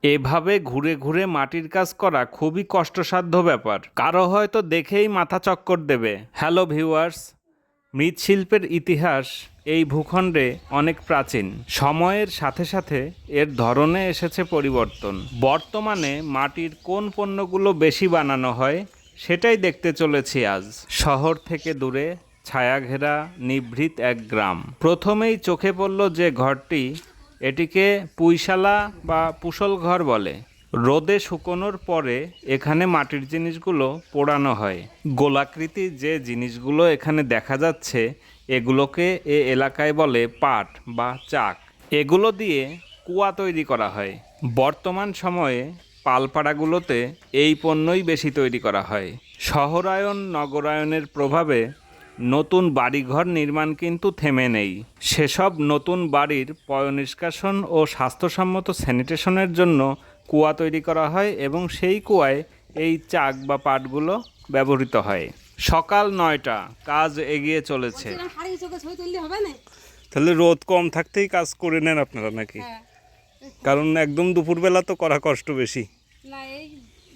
এভাবে ঘুরে ঘুরে মাটির কাজ করা খুবই কষ্টসাধ্য ব্যাপার, কারো হয়তো দেখেই মাথা চক্কর দেবে। হ্যালো ভিউয়ার্স, মৃৎশিল্পের ইতিহাস এই ভূখণ্ডে অনেক প্রাচীন। সময়ের সাথে সাথে এর ধরনে এসেছে পরিবর্তন। বর্তমানে মাটির কোন পণ্যগুলো বেশি বানানো হয় সেটাই দেখতে চলেছি আজ। শহর থেকে দূরে ছায়াঘেরা নিভৃত এক গ্রাম। প্রথমেই চোখে পড়ল যে ঘরটি, এটিকে পুঁইশালা বা পুশল ঘর বলে। রোদে শুকোনোর পরে এখানে মাটির জিনিসগুলো পোড়ানো হয়। গোলাকৃতি যে জিনিসগুলো এখানে দেখা যাচ্ছে এগুলোকে এ এলাকায় বলে পাট বা চাক। এগুলো দিয়ে কুয়া তৈরি করা হয়। বর্তমান সময়ে পালপাড়াগুলোতে এই পণ্যই বেশি তৈরি করা হয়। শহরায়ন নগরায়নের প্রভাবে নতুন বাড়িঘর নির্মাণ কিন্তু থেমে নেই। সেসব নতুন বাড়ির পয়ঃনিষ্কাশন ও স্বাস্থ্যসম্মত স্যানিটেশনের জন্য কুয়া তৈরি করা হয় এবং সেই কুয়ায় এই চাক বা পাটগুলো ব্যবহৃত হয়। সকাল 9টা, কাজ এগিয়ে চলেছে। তাহলে রোদ কম থাকতেই কাজ করে নেন আপনারা নাকি? কারণ একদম দুপুরবেলা তো করা কষ্ট বেশি।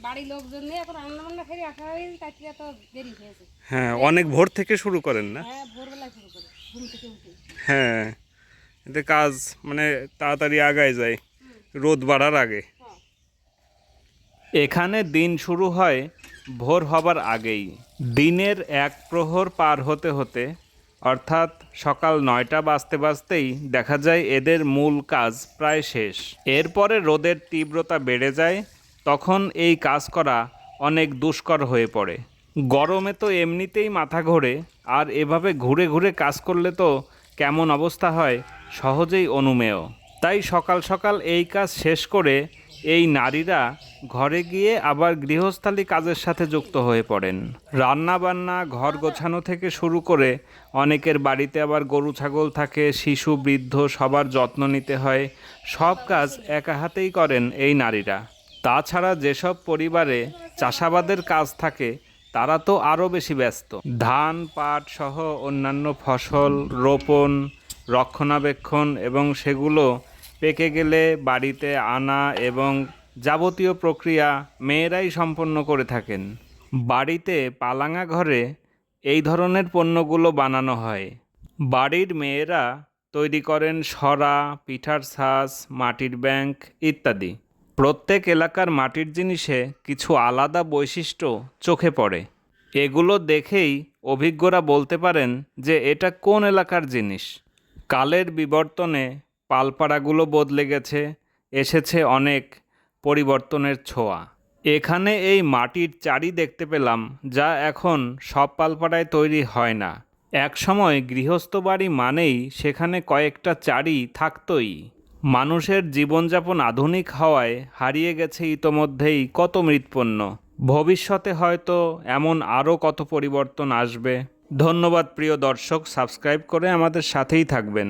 বাড়ির লোকজন নিয়ে এখন রান্না বান্না ফেরে আসা হয়, তাই তো দেরি হয়েছে। হ্যাঁ, অনেক ভোর থেকে শুরু করেন না? হ্যাঁ, ভোরবেলায় শুরু করে ঘুম থেকে উঠে। হ্যাঁ, এতে কাজ মানে তাড়াতাড়ি আগায় যায় রোদ বাড়ার আগে। এখানে দিন শুরু হয় ভোর হবার আগেই। দিনের এক প্রহর পার হতে হতে অর্থাৎ সকাল 9টা বাজতে বাজতেই দেখা যায় এদের মূল কাজ প্রায় শেষ। এরপরে রোদের তীব্রতা বেড়ে যায়, তখন এই কাজ করা অনেক দুষ্কর হয়ে পড়ে। গরমে তো এমনিতেই মাথা ঘোরে, আর এভাবে ঘুরে ঘুরে কাজ করলে তো কেমন অবস্থা হয় সহজেই অনুমেয়। তাই সকাল সকাল এই কাজ শেষ করে এই নারীরা ঘরে গিয়ে আবার গৃহস্থালী কাজের সাথে যুক্ত হয়ে পড়েন। রান্না বান্না, ঘর গোছানো থেকে শুরু করে অনেকের বাড়িতে আবার গরু ছাগল থাকে, শিশু বৃদ্ধ সবার যত্ন নিতে হয়। সব কাজ একা হাতেই করেন এই নারীরা। তাছাড়া যেসব পরিবারে চাষাবাদের কাজ থাকে তারা তো আরও বেশি ব্যস্ত। ধান পাট সহ অন্যান্য ফসল রোপণ, রক্ষণাবেক্ষণ এবং সেগুলো পেকে গেলে বাড়িতে আনা এবং যাবতীয় প্রক্রিয়া মেয়েরাই সম্পন্ন করে থাকেন। বাড়িতে পালাঙা ঘরে এই ধরনের পণ্যগুলো বানানো হয়। বাড়ির মেয়েরা তৈরি করেন সরা, পিঠার ছাঁচ, মাটির ব্যাংক ইত্যাদি। প্রত্যেক এলাকার মাটির জিনিসে কিছু আলাদা বৈশিষ্ট্য চোখে পড়ে। এগুলো দেখেই অভিজ্ঞরা বলতে পারেন যে এটা কোন এলাকার জিনিস। কালের বিবর্তনে পালপাড়াগুলো বদলে গেছে, এসেছে অনেক পরিবর্তনের ছোঁয়া। এখানে এই মাটির চাড়ি দেখতে পেলাম, যা এখন সব পালপাড়ায় তৈরি হয় না। এক সময় গৃহস্থ বাড়ি মানেই সেখানে কয়েকটা চাড়ি থাকতই। মানুষের জীবনযাপন আধুনিক হওয়ায় হারিয়ে গেছে ইতোমধ্যেই কত মৃৎপণ্য। ভবিষ্যতে হয়তো এমন আরও কত পরিবর্তন আসবে। ধন্যবাদ প্রিয় দর্শক, সাবস্ক্রাইব করে আমাদের সাথেই থাকবেন।